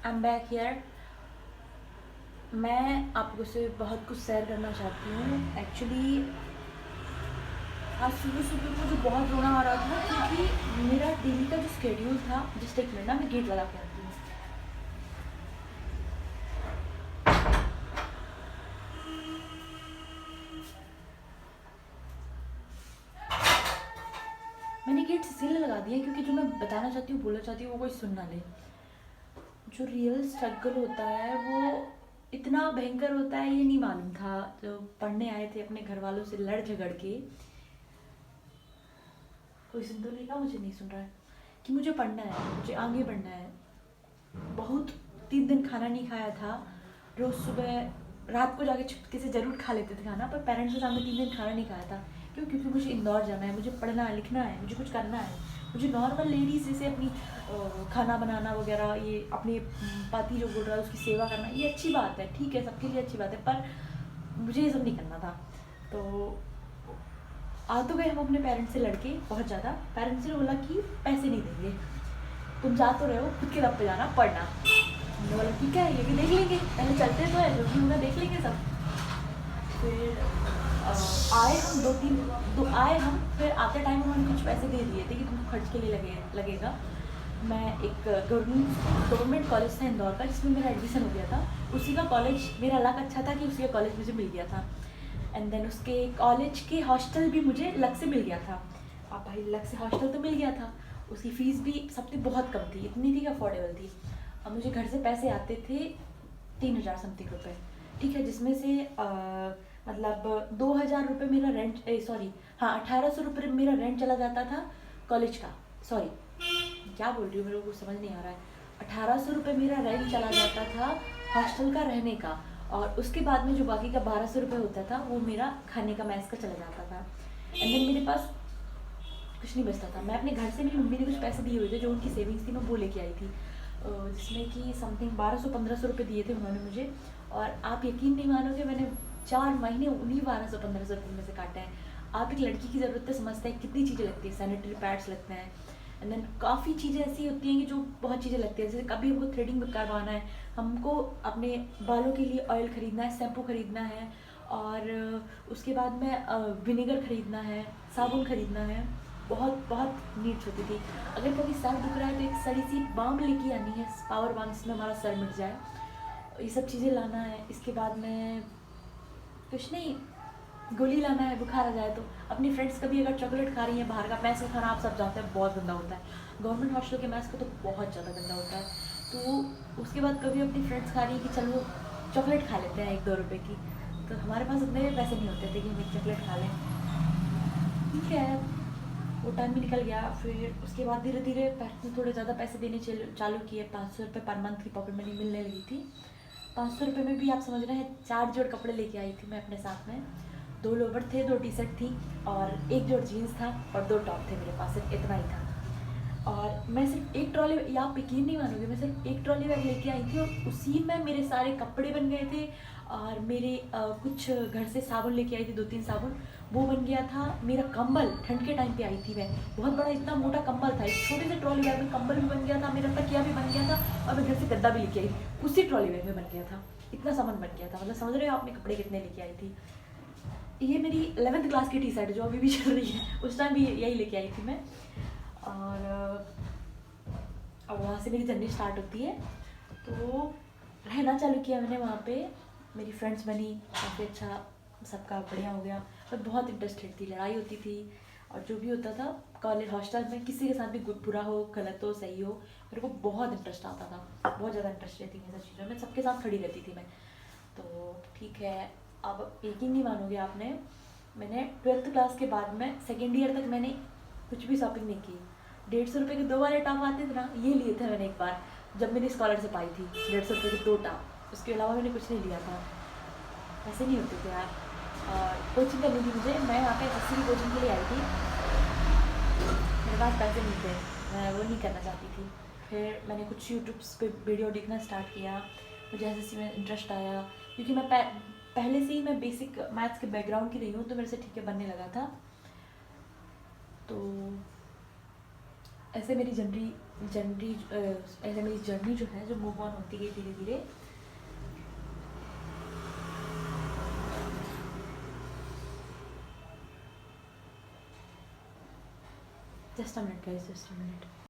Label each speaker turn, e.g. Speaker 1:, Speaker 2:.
Speaker 1: I'm back here. मैं आपको से बहुत कुछ शेयर करना चाहती हूँ। एक्चुअली आज सुबह सुबह मुझे बहुत रोना आ रहा था क्योंकि मेरा डेली का जो स्केड्यूल था। जस्ट एक मिनट ना, मैं गेट लगा के आती हूँ। मैंने गेट इसीलिए लगा दिया क्योंकि जो मैं बताना चाहती हूँ, बोलना चाहती हूँ, वो कोई सुन ना ले। जो रियल स्ट्रगल होता है वो इतना भयंकर होता है, ये नहीं मालूम था। जो पढ़ने आए थे अपने घर वालों से लड़ झगड़ के, कोई सुन तो लेगा, मुझे नहीं सुन रहा है, कि मुझे पढ़ना है, मुझे आगे बढ़ना है। बहुत 3 दिन खाना नहीं खाया था। रोज़ सुबह रात को जाके चुपके से ज़रूर खा लेते थे खाना, पर पेरेंट्स के सामने 3 दिन खाना नहीं खाया था। क्यों? क्योंकि मुझे इंदौर जाना है, मुझे पढ़ना है, लिखना है, मुझे कुछ करना है। मुझे नॉर्मल लेडीज जैसे अपनी खाना बनाना वगैरह, ये अपने पति जो बोल रहा है उसकी सेवा करना, ये अच्छी बात है, ठीक है, सबके लिए अच्छी बात है, पर मुझे ये सब नहीं करना था। तो आ तो गए हम अपने पेरेंट्स से लड़के बहुत ज़्यादा। पेरेंट्स ने बोला कि पैसे नहीं देंगे, तुम जा तो रहे हो, खुद के दम पे जाना, पढ़ना। हमने बोला ठीक है, ये भी देख लेंगे, पहले चलते तो है, जो भी होगा देख लेंगे सब। फिर आए हम आए हम, फिर आते टाइम उन्होंने कुछ पैसे दे दिए थे कि तुमको खर्च के लिए लगेगा। मैं एक गवर्नमेंट कॉलेज था इंदौर का, जिसमें मेरा एडमिशन हो गया था। उसी का कॉलेज, मेरा लक अच्छा था कि उसी का कॉलेज मुझे मिल गया था। एंड देन उसके कॉलेज के हॉस्टल भी मुझे लक से मिल गया था। अब भाई लक से हॉस्टल तो मिल गया था, उसकी फ़ीस भी सबसे बहुत कम थी, इतनी थी कि अफोर्डेबल थी। अब मुझे घर से पैसे आते थे 3,000 समथिंग रुपये, ठीक है, जिसमें से मतलब 2,000 रुपये मेरा रेंट, सॉरी हाँ 1,800 रुपये मेरा रेंट चला जाता था कॉलेज का। सॉरी, क्या बोल रही हूँ, मेरे को कुछ समझ नहीं आ रहा है। 1,800 रुपये मेरा रेंट चला जाता था हॉस्टल का रहने का, और उसके बाद में जो बाकी का 1,200 रुपये होता था वो मेरा खाने का मैस का चला जाता था। एंड देन मेरे पास कुछ नहीं बचता था। मैं अपने घर से, मेरी मम्मी ने कुछ पैसे दिए हुए थे जो उनकी सेविंग्स थी, मैं वो लेके आई थी, जिसमें कि समथिंग 1,200-1,500 रुपये दिए थे उन्होंने मुझे। और आप यकीन नहीं मानोगे, मैंने 4 महीने उन्हीं 1,200-1,500 रुपये में से काटे हैं। आप एक लड़की की ज़रूरतें समझते हैं, कितनी चीज़ें लगती हैं, सैनिटरी पैड्स लगते हैं, एंड देन काफ़ी चीज़ें ऐसी होती हैं कि जो बहुत चीज़ें लगती हैं। जैसे कभी हमको थ्रेडिंग करवाना है, हमको अपने बालों के लिए ऑयल ख़रीदना है, शैम्पू ख़रीदना है, और उसके बाद में विनेगर ख़रीदना है, साबुन ख़रीदना है, बहुत बहुत नीड्स होती थी। अगर कभी सर दुख रहा है तो एक सड़ी सी बाम लेके आनी है, पावर बाम, जिसमें हमारा सर मिट जाए, ये सब चीज़ें लाना है। इसके बाद में कुछ नहीं, गोली लाना है बुखार आ जाए तो। अपनी फ्रेंड्स कभी अगर चॉकलेट खा रही हैं, बाहर का मैस का खाना आप सब जानते हैं बहुत गंदा होता है, गवर्नमेंट हॉस्टल के मैस का तो बहुत ज़्यादा गंदा होता है। तो उसके बाद कभी अपनी फ्रेंड्स खा रही हैं कि चलो चॉकलेट खा लेते हैं 1-2 रुपये की, तो हमारे पास उतने पैसे नहीं होते थे कि हम एक चॉकलेट खा लें। ठीक है, वो टाइम भी निकल गया। फिर उसके बाद धीरे धीरे पैसे, थोड़े ज़्यादा पैसे देने चालू किए। 500 रुपये पर मंथ की पॉकेट मनी मिलने लगी थी। 500 रुपये में भी आप समझ रहे हैं 4 जोड़ कपड़े लेके आई थी मैं अपने साथ में। 2 लोवर थे, 2 टी शर्ट थी, और 1 जोड़ जीन्स था, और 2 टॉप थे मेरे पास, सिर्फ इतना ही था। और मैं सिर्फ एक ट्रॉली, या आप यकीन नहीं मानोगे, मैं सिर्फ एक ट्रॉली बैग लेके आई थी, और उसी में मेरे सारे कपड़े बन गए थे। और मेरे कुछ घर से साबुन लेके आई थी, 2-3 साबुन, वो बन गया था। मेरा कंबल, ठंड के टाइम पे आई थी मैं, बहुत बड़ा इतना मोटा कंबल था, एक छोटे से ट्रॉली बैग में कंबल भी बन गया था, मेरा तकिया भी बन गया था, और मैं घर से गद्दा भी लेके आई थी, उसी ट्रॉली बैग में बन गया था। इतना सामान बन गया था, मतलब समझ रहे हो आप मैं कपड़े कितने लेके आई थी। ये मेरी 11th क्लास की टी शर्ट जो अभी भी चल रही है, उस टाइम भी यही लेके आई थी मैं। और अब वहाँ से मेरी जर्नी स्टार्ट होती है। तो रहना चालू किया मैंने वहाँ पे, मेरी फ्रेंड्स बनी, काफ़ी अच्छा सबका बढ़िया हो गया। पर बहुत इंटरेस्टेड थी, लड़ाई होती थी, और जो भी होता था कॉलेज हॉस्टल में, किसी के साथ भी बुरा हो, गलत हो, सही हो, मेरे को बहुत इंटरेस्ट आता था, बहुत ज़्यादा इंटरेस्ट रहती थी इन सब चीज़ों में, सबके साथ खड़ी रहती थी मैं। तो ठीक है, अब यकीन नहीं मानोगे आपने, मैंने 12th क्लास के बाद में सेकेंड ईयर तक मैंने कुछ भी शॉपिंग नहीं की। 150 रुपये के 2 वाले टॉप आते थे ना, ये लिए थे मैंने एक बार, जब मेरी स्कॉलरशिप आई थी, 150 रुपये के 2 टॉप, उसके अलावा मैंने कुछ नहीं लिया था। ऐसे नहीं होते थे यार। और कोचिंग करनी थी मुझे, मैं यहाँ पे एसएससी की कोचिंग के लिए आई थी, मेरे पास पैसे नहीं थे, मैं वो नहीं करना चाहती थी। फिर मैंने कुछ यूट्यूब्स पे वीडियो देखना स्टार्ट किया, मुझे एसएससी में इंटरेस्ट आया, क्योंकि मैं पहले से ही मैं बेसिक मैथ्स के बैकग्राउंड की रही हूँ, तो मेरे से ठीक है बनने लगा था। तो ऐसे मेरी ऐसे मेरी जर्नी जो है जो मूव ऑन होती गई धीरे धीरे। Just a minute guys, just a minute.